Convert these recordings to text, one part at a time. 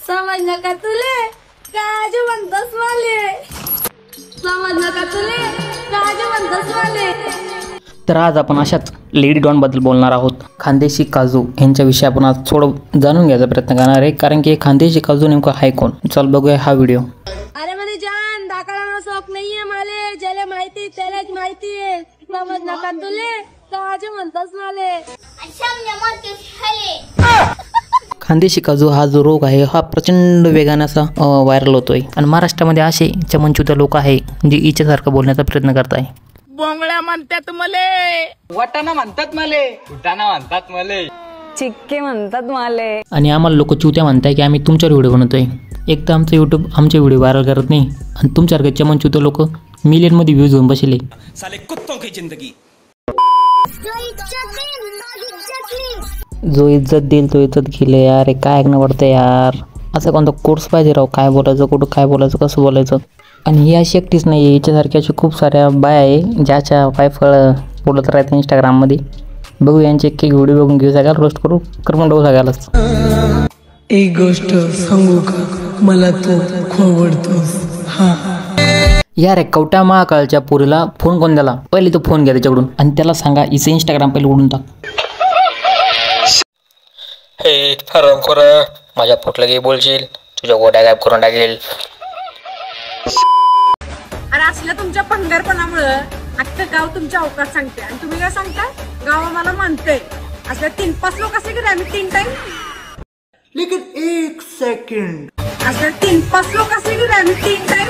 समजलं का तुले काजू म्हणतोस माले, समजलं का तुले काजू म्हणतोस माले। तर आज आपण अशाच लेडी डॉन बद्दल बोलणार आहोत। खानदेशी काजू यांच्याविषयी आपण आज थोडं जाणून घ्यायचा प्रयत्न करणार आहे, कारण की खानदेशी काजू नेमकं आहे कोण। चल बघूया हा व्हिडिओ। अरे मध्ये जान दाखवण्याचा शौक नाहीये माले, ज्याला माहिती त्यालाच माहिती आहे। समजलं का तुले काजू म्हणतोस माले। खानदेशी काजू हा जो रोग आहे हा प्रचंड वेगाने असा व्हायरल होतोय आणि महाराष्ट्रामध्ये असे चमनचुत्या लोक आहे जे इच्छेसारखं बोलण्याचा प्रयत्न करत आहे। बोंगळ्या म्हणतात मले, वाटाणा म्हणतात मले, फुटाणा म्हणतात मले, चिक्के म्हणतात माले आणि आम्हाला लोक चुत्या म्हणताय की आम्ही तुमच्यावर व्हिडिओ बनवतोय। एक तर आमचं यूट्यूब आमचे व्हिडिओ व्हायरल करत नाही आणि तुमच्यासारखे चमनचुत्या लोक मिलियनमध्ये व्ह्यूज घेऊन बसले। साले कुत्तों की जिंदगी। जो इज्जत देईल तो इज्जत घेले यार, काय ऐकणं पडतं यार। असं कोणता कोर्स पाहिजे राव, काय बोलायचं कुठं काय बोलायचं कसं बोलायचं। आणि ही अशी एकटीच नाही आहे, याच्यासारख्या अशी खूप साऱ्या बाया आहे ज्याच्या पायफळ बोलत राहतात इंस्टाग्राममध्ये। बघू यांचे एक व्हिडिओ बघून घेऊ, सगळ्याला रोस्ट करू करून बघू सगळ्यालाच। एक गोष्ट सांगू का, मला तू खूप आवडतोस। यार कवट्या महाकाळच्या पोरीला फोन कोण द्याला, पहिले तो फोन घ्या त्याच्याकडून आणि त्याला सांगा हिचं इंस्टाग्राम पहिले उडून टाक। हे हरामखोर, माझ्या पोटला गे बोलशील, तुझ्या गोड्या गायब करून टाकेल। अरे असल्या तुमच्या पंगारपणामुळे अख्खं गाव तुमच्या अवकाश सांगते आणि तुम्ही काय सांगता, गाव आम्हाला मानते। असल्या 3-5 लोक असले की आम्ही 3 टाइम, लेकिन एक सेकंड, असल्या 3-5 लोक असले की आम्ही 3 टाइम।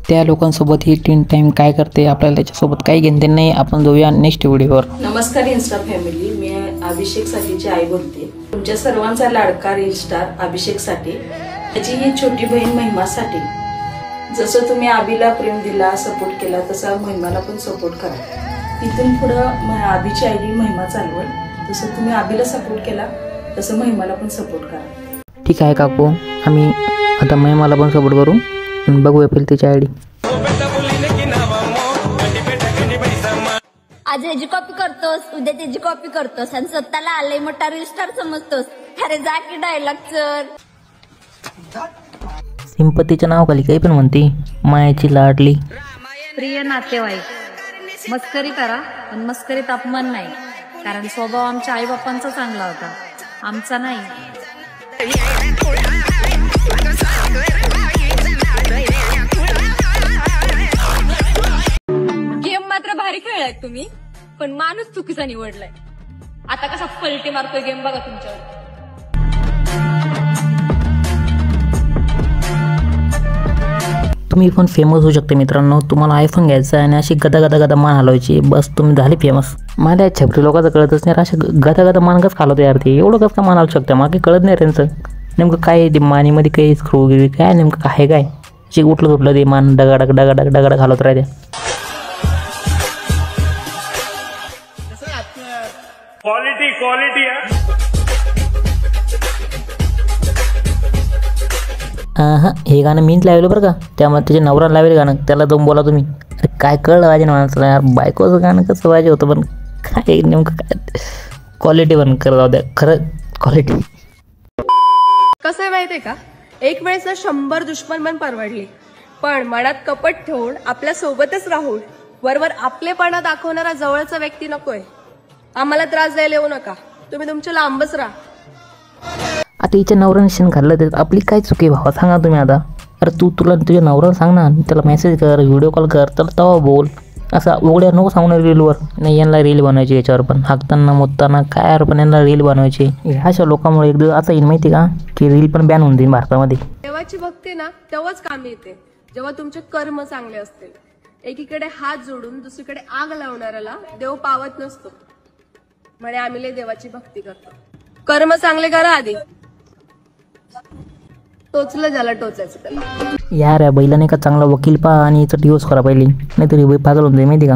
त्या लोकांसोबत ही 3 टाइम काय करते आपल्याला त्याच्यासोबत काही घेणं नाही। आपण जाऊया नेक्स्ट व्हिडिओवर। नमस्कार इन्स्टा फॅमिली, मी अभिषेक साठीची आई बोलते। तुमच्या सर्वांचा लाडका रील स्टार अभिषेक साठी, त्याची ही छोटी बहीण महिमासाठी। जसं तुम्ही अभिला प्रेम दिला सपोर्ट केला तसा महिमाला पण सपोर्ट करा। तिथून पुढं अभिची आयडी महिमा चालवल, जसं तुम्ही अभिला सपोर्ट केला तसं महिमाला पण सपोर्ट करा। ठीक आहे काकू, आम्ही आता महिमाला पण सपोर्ट करू आणि बघूया पहिले तिची आयडी। आज ह्याची कॉपी करतोस, उद्या त्याची कॉपी करतोस आणि स्वतःला आलंय मोठा रील स्टार समजतोस। अरे जा की डायलॉग चर। सिंपतीच्या नावाखाली काही पण म्हणते, मायाची लाडली। प्रिय नातेवाईक, मस्करी करा पण मस्करीत अपमान नाही, कारण स्वभाव आमच्या आई बापांचा चांगला होता, आमचा नाही। गेम मात्र भारी खेळलाय तुम्ही, पण माणूस चुकीचा निवडलाय। आता कसा पलटी मारतोय गेम बघा तुमच्यावर। तुम्ही पण फेमस होऊ शकते मित्रांनो। तुम्हाला आयफोन घ्यायचा आणि अशी गदा गदा गदा मान हलवायची, बस तुम्ही झाले फेमस। मला छपरी लोकांचं कळतच नाही, अशा गदा गदा मान कसं खालवतो यार, ते एवढं कसं मान हलवू शकतं, मला काही कळत नाही त्यांचं नेमकं काय ते मानीमध्ये काही स्क्रू वगैरे काय नेमकं काय काय जे उठलं ते मान डगाडग डगाडग डगाडग घालत राहते। क्वालिटी हे गाणं मीच लावलं बरं का, त्यामुळे त्याच्या नवरा लावेल गाणं, त्याला जाऊन बोला तुम्ही। अरे काय कळलं पाहिजे ना माणसाला यार, बायकोचं गाणं कसं पाहिजे होतं, पण काय नेमकं काय क्वालिटी पण करत जाऊ द्या, खरं क्वालिटी। कसं आहे माहितीये का, एक वेळेस 100 दुश्मन पण परवडले, पण मनात कपट ठेवून आपल्या सोबतच राहून वरवर आपलेपणा दाखवणारा जवळचा व्यक्ती नकोय। आम्हाला त्रास द्यायला येऊ नका, तुम्ही तुमच्या लांबच राहा। आता हिच्या नवऱ्याने शेण खाल्लं तर आपली काय चुकी भावा, सांगा तुम्ही आता। अरे तुला तुझ्या नवऱ्याला सांग ना, त्याला मेसेज कर, व्हिडिओ कॉल कर, तर तवा बोल। असं उघड्या नको सांगणार रीलवर, नाही यांना रील बनवायची याच्यावर पण, हाकताना मोदताना काय यार, पण यांना रील बनवायची। अशा लोकांमुळे एक दिवस असं येईल माहिती का, की रील पण बॅन होऊन जाईल भारतामध्ये। देवाची भक्ती ना तेव्हाच कामी येते जेव्हा तुमचे कर्म चांगले असतील। एकीकडे हात जोडून दुसरीकडे आग लावणाऱ्याला देव पावत नसतो, म्हणे आम्ही लय देवाची भक्ती करतो। कर्म चांगले करा आधी, टोचलं ज्याला टोचायचं त्याला। यार या बैलाने का चांगला वकील पहा आणि याचा डिवोर्स करा पहिली, नाहीतरी बाई पागल होऊन जाईल माहिती का।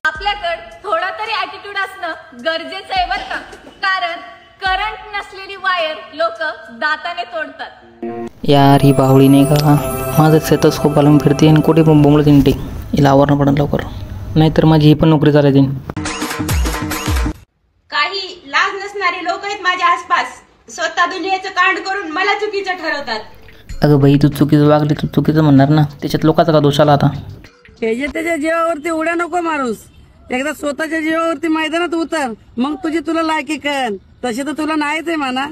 आपल्याकडे थोडा तरी ऍटिट्यूड असणं गरजेचं आहे बरं का, कारण करंट नसलेली वायर लोक दाताने तोडतात। यार ही बाहुळी नाही का, माझं स्टेथोस्कोप घालून फिरते आणि कुठे पण बोंबलत येते, हिला आवरणं पडेल लवकर, नाहीतर माझी ही पण नोकरी चालायची। काही लाज नसणारे लोक आहेत माझ्या आसपास, स्वतः साधू लिहायचं कांड करून मला चुकीचं ठरवतात. अगं बाई, तू चुकीचं वागली तू चुकीचं म्हणणार ना, त्याच्यात लोकांचा का दोष आला आता? त्याच्या जीवावरती उड्या नको मारूस. एकदा स्वतःच्या जीवावरती मैदानात उतर, मग तुला लायकी कळ. तशी तर तुला नाहीच आहे म्हणा.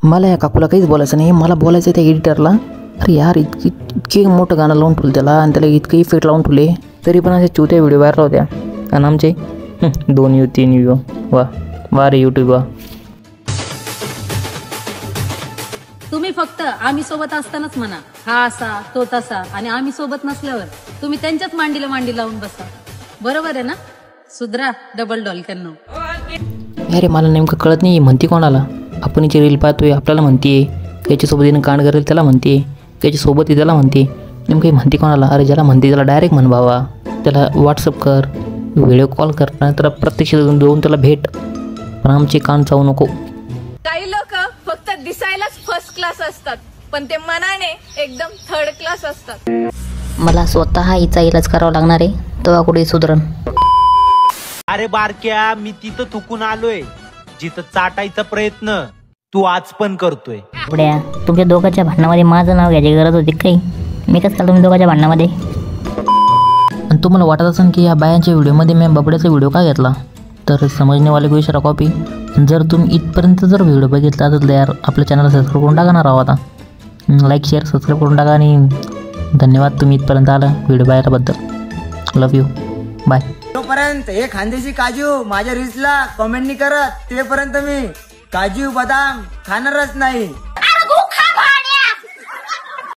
मला या काकूला काहीच बोलायचं नाही, मला बोलायचं आहे त्या एडिटरला. अरे यार, इतके मोठं गाणं लावून ठेवलं त्याला आणि त्याला इतकं इफेक्ट लावून ठेवले, तरी पण असे चुत्या व्हिडिओ व्हायरल होत्या. आणि आमचे 2 व्ह्यू 3 व्ह्यू. वा रे यूट्यूब वा. तुम्ही फक्त आम्ही सोबत असतानाच म्हणा हा असा तो तसा, आणि आम्ही सोबत नसल्यावर तुम्ही त्यांच्याच मांडीला मांडी लावून बसा. बरोबर आहे ना? सुधरा डबल डॉलक्यांनो. अरे मला नेमकं कळत नाही, म्हणते कोणाला? आपण हिची रील पाहतोय, आपल्याला म्हणते याच्यासोबत हिनं कांड करेल त्याला म्हणते, याच्यासोबत त्याला म्हणते. नेमकं म्हणते कोणाला? अरे ज्याला म्हणते त्याला डायरेक्ट म्हण बाबा, त्याला व्हॉट्सअप कर, व्हिडिओ कॉल कर, तर प्रत्यक्ष जाऊन त्याला भेट. पण आमचे कान चावू नको. काही लोक फक्त दिसायलाच फर्स्ट क्लास असतात, पण ते मनाने एकदम थर्ड क्लास असतात. मला स्वतः हिचा इलाज करावा लागणार आहे, तेव्हा कुठे सुधरण. अरे बारक्या, मी तिथं थुकून आलोय जिथं चाटायचा प्रयत्न तू आज पण करतोय. पुढ्या तुमच्या दोघांच्या भांडणामध्ये माझं नाव घ्यायची गरज होती काही? मी कसं काय तुम्ही दोघांच्या भांडणामध्ये? आणि तुम्हाला वाटत असेल की या बायांच्या व्हिडिओमध्ये मी बबड्याचा व्हिडिओ का घेतला, तर समजणेवाले को इशारा कॉपी. जर तुम्ही इथपर्यंत जर व्हिडिओ बघितला तर यार आपल्या चॅनलला सबस्क्राईब करून टाका ना राव. आता लाईक शेअर सबस्क्राईब करून टाका. आणि धन्यवाद तुम्ही इथपर्यंत आला व्हिडिओ बघायल्याबद्दल. Love you, bye. तोपर्यंत हे खानदेशी काजू माझ्या रील्सला कमेंट नाही करत, तेपर्यंत मी काजू बदाम खाणारच नाही.